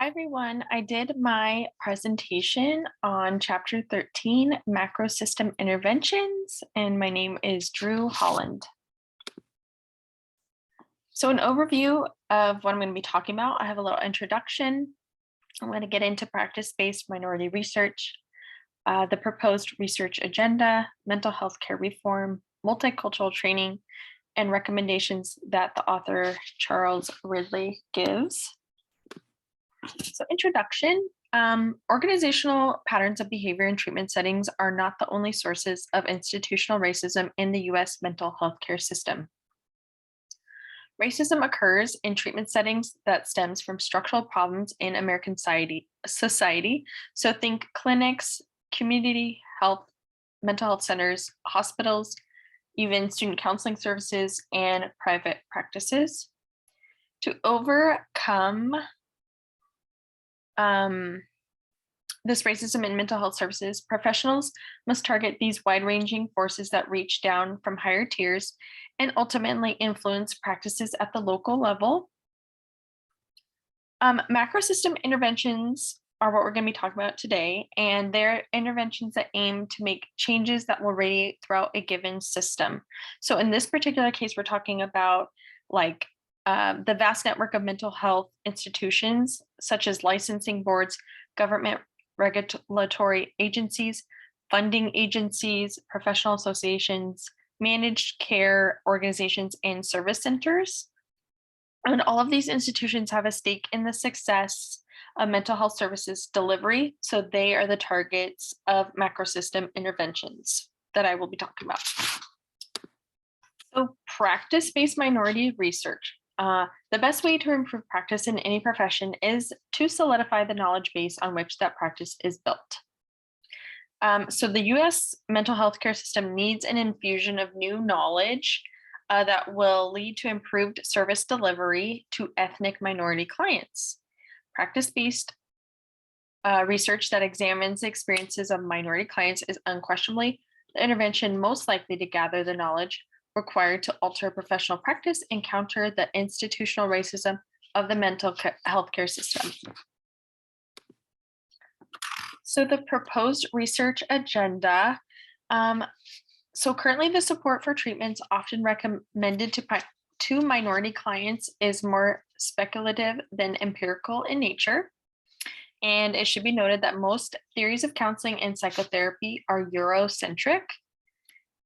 Hi, everyone. I did my presentation on Chapter 13, Macro System Interventions, and my name is Drew Holland. So an overview of what I'm going to be talking about, I have a little introduction. I'm going to get into practice-based minority research, the proposed research agenda, mental health care reform, multicultural training, and recommendations that the author Charles Ridley gives. So introduction, organizational patterns of behavior in treatment settings are not the only sources of institutional racism in the US mental health care system. Racism occurs in treatment settings that stems from structural problems in American society. So think clinics, community health, mental health centers, hospitals, even student counseling services, and private practices. To overcome this racism in mental health services, professionals must target these wide-ranging forces that reach down from higher tiers and ultimately influence practices at the local level. Macro system interventions are what we're going to be talking about today, and they're interventions that aim to make changes that will radiate throughout a given system. So in this particular case, we're talking about like the vast network of mental health institutions, such as licensing boards, government regulatory agencies, funding agencies, professional associations, managed care organizations, and service centers. And all of these institutions have a stake in the success of mental health services delivery. So they are the targets of macro system interventions that I will be talking about. So practice-based minority research. The best way to improve practice in any profession is to solidify the knowledge base on which that practice is built. So the US mental health care system needs an infusion of new knowledge that will lead to improved service delivery to ethnic minority clients. Practice-based research that examines the experiences of minority clients is unquestionably the intervention most likely to gather the knowledge required to alter professional practice and counter the institutional racism of the mental health care system. So the proposed research agenda. So currently the support for treatments often recommended to minority clients is more speculative than empirical in nature. And it should be noted that most theories of counseling and psychotherapy are Eurocentric.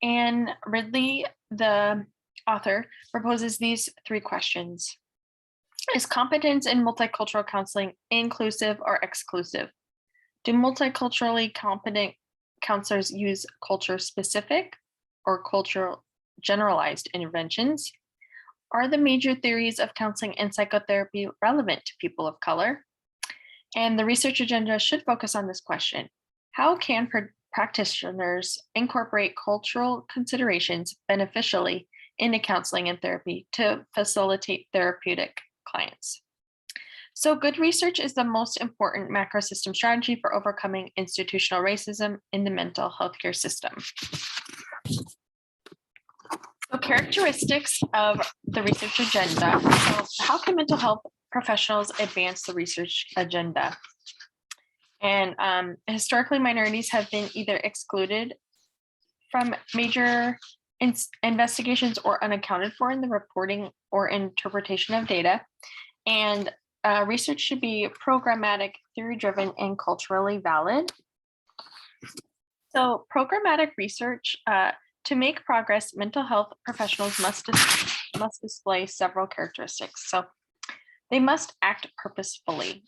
And Ridley, the author, proposes these three questions. Is competence in multicultural counseling inclusive or exclusive? Do multiculturally competent counselors use culture-specific or cultural generalized interventions? Are the major theories of counseling and psychotherapy relevant to people of color? And the research agenda should focus on this question. How can practitioners incorporate cultural considerations beneficially into counseling and therapy to facilitate therapeutic clients? So good research is the most important macro system strategy for overcoming institutional racism in the mental health care system. So characteristics of the research agenda. So how can mental health professionals advance the research agenda? And historically, minorities have been either excluded from major investigations or unaccounted for in the reporting or interpretation of data. And research should be programmatic, theory-driven, and culturally valid. So programmatic research, to make progress, mental health professionals must display several characteristics. So they must act purposefully.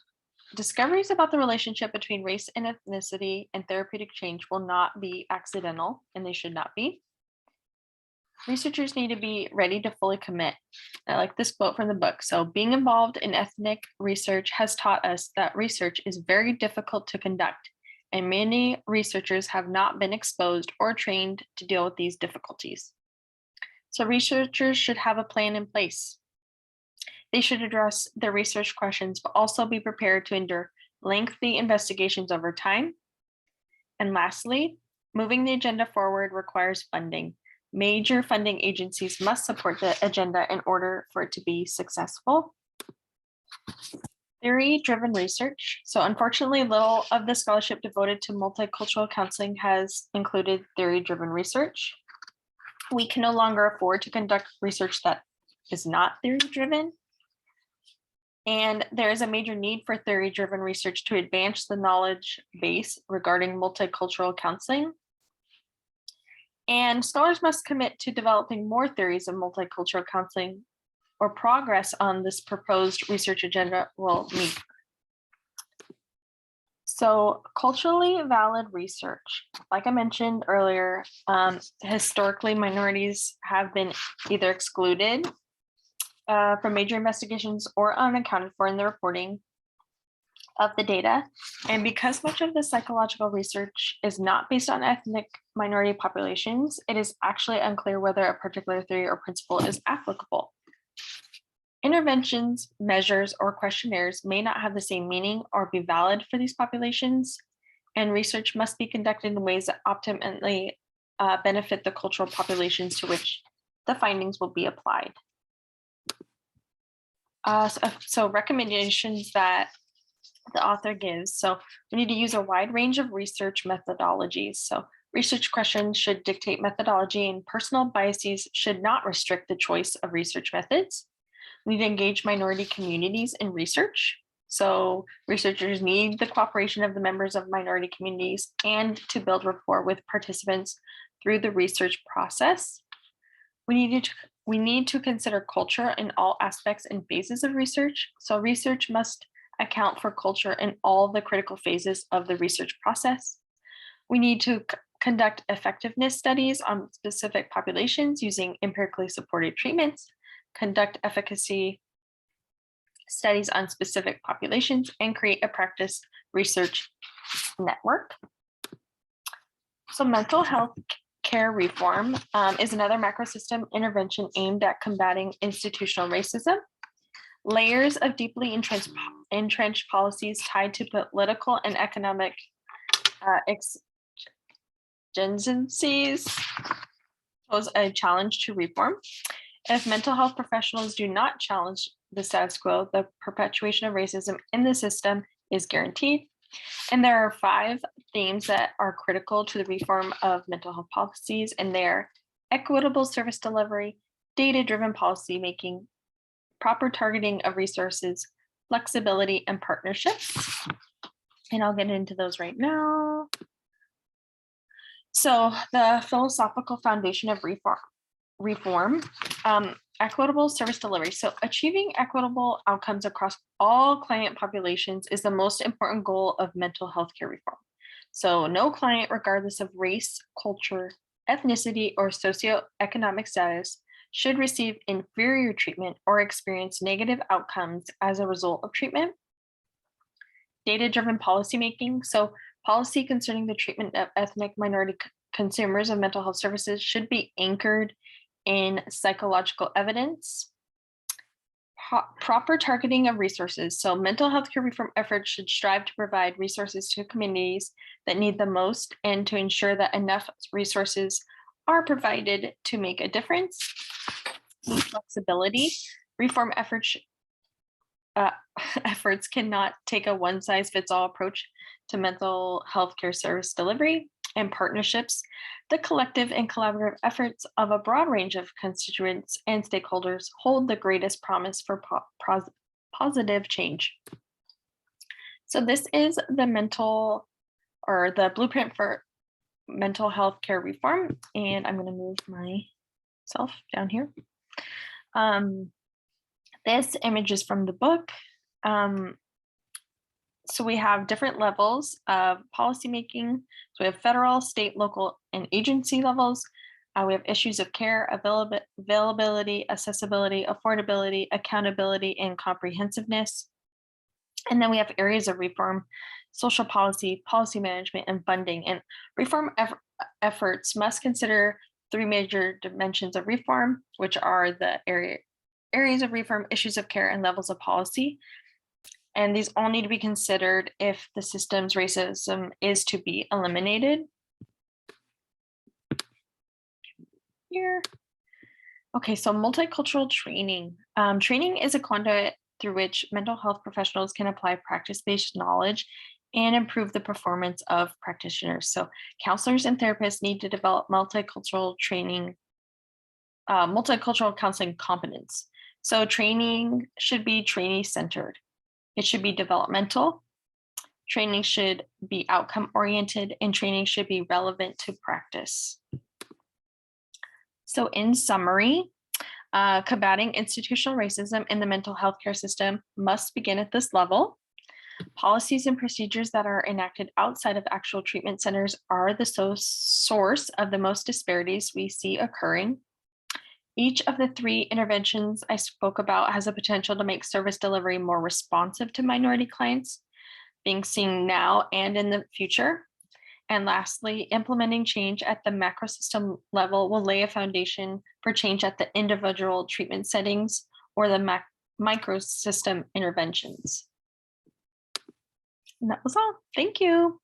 Discoveries about the relationship between race and ethnicity and therapeutic change will not be accidental, and they should not be. Researchers need to be ready to fully commit. I like this quote from the book. So being involved in ethnic research has taught us that research is very difficult to conduct, and many researchers have not been exposed or trained to deal with these difficulties. So researchers should have a plan in place. They should address their research questions, but also be prepared to endure lengthy investigations over time. And lastly, moving the agenda forward requires funding. Major funding agencies must support the agenda in order for it to be successful. Theory-driven research. So unfortunately, little of the scholarship devoted to multicultural counseling has included theory-driven research. We can no longer afford to conduct research that is not theory-driven. And there is a major need for theory-driven research to advance the knowledge base regarding multicultural counseling. And scholars must commit to developing more theories of multicultural counseling, or progress on this proposed research agenda will meet. So culturally valid research, like I mentioned earlier, historically minorities have been either excluded from major investigations or unaccounted for in the reporting of the data. And because much of the psychological research is not based on ethnic minority populations, it is actually unclear whether a particular theory or principle is applicable. Interventions, measures, or questionnaires may not have the same meaning or be valid for these populations, and research must be conducted in ways that optimally benefit the cultural populations to which the findings will be applied. So recommendations that the author gives. So we need to use a wide range of research methodologies. So research questions should dictate methodology, and personal biases should not restrict the choice of research methods. We need to engage minority communities in research. So researchers need the cooperation of the members of minority communities and to build rapport with participants through the research process. We need to consider culture in all aspects and phases of research. So research must account for culture in all the critical phases of the research process. We need to conduct effectiveness studies on specific populations using empirically supported treatments, conduct efficacy studies on specific populations, and create a practice research network. So mental health care reform is another macro system intervention aimed at combating institutional racism. Layers of deeply entrenched policies tied to political and economic exigencies pose a challenge to reform. If mental health professionals do not challenge the status quo, the perpetuation of racism in the system is guaranteed. And there are 5 themes that are critical to the reform of mental health policies, and they're equitable service delivery, data-driven policy making, proper targeting of resources, flexibility, and partnerships. And I'll get into those right now. So the philosophical foundation of reform, equitable service delivery. So achieving equitable outcomes across all client populations is the most important goal of mental health care reform. So no client, regardless of race, culture, ethnicity, or socioeconomic status, should receive inferior treatment or experience negative outcomes as a result of treatment. Data-driven policymaking. So policy concerning the treatment of ethnic minority consumers of mental health services should be anchored in psychological evidence. Proper targeting of resources. So mental health care reform efforts should strive to provide resources to communities that need the most and to ensure that enough resources are provided to make a difference. Flexibility. Reform efforts cannot take a one-size-fits-all approach to mental health care service delivery. And partnerships, the collective and collaborative efforts of a broad range of constituents and stakeholders hold the greatest promise for positive change. So this is the blueprint for mental health care reform. And I'm going to move myself down here. This image is from the book. So we have different levels of policymaking. So we have federal, state, local, and agency levels. We have issues of care, availability, accessibility, affordability, accountability, and comprehensiveness. And then we have areas of reform, social policy, policy management, and funding. And reform efforts must consider 3 major dimensions of reform, which are the areas of reform, issues of care, and levels of policy. And these all need to be considered if the system's racism is to be eliminated. Here. Okay, so multicultural training. Training is a conduit through which mental health professionals can apply practice-based knowledge and improve the performance of practitioners. So counselors and therapists need to develop multicultural counseling competence. So training should be trainee-centered. It should be developmental. Training should be outcome-oriented, and training should be relevant to practice. So in summary, combating institutional racism in the mental health care system must begin at this level. Policies and procedures that are enacted outside of actual treatment centers are the source of the most disparities we see occurring. Each of the 3 interventions I spoke about has a potential to make service delivery more responsive to minority clients, being seen now and in the future. And lastly, implementing change at the macro system level will lay a foundation for change at the individual treatment settings or the micro system interventions. And that was all. Thank you.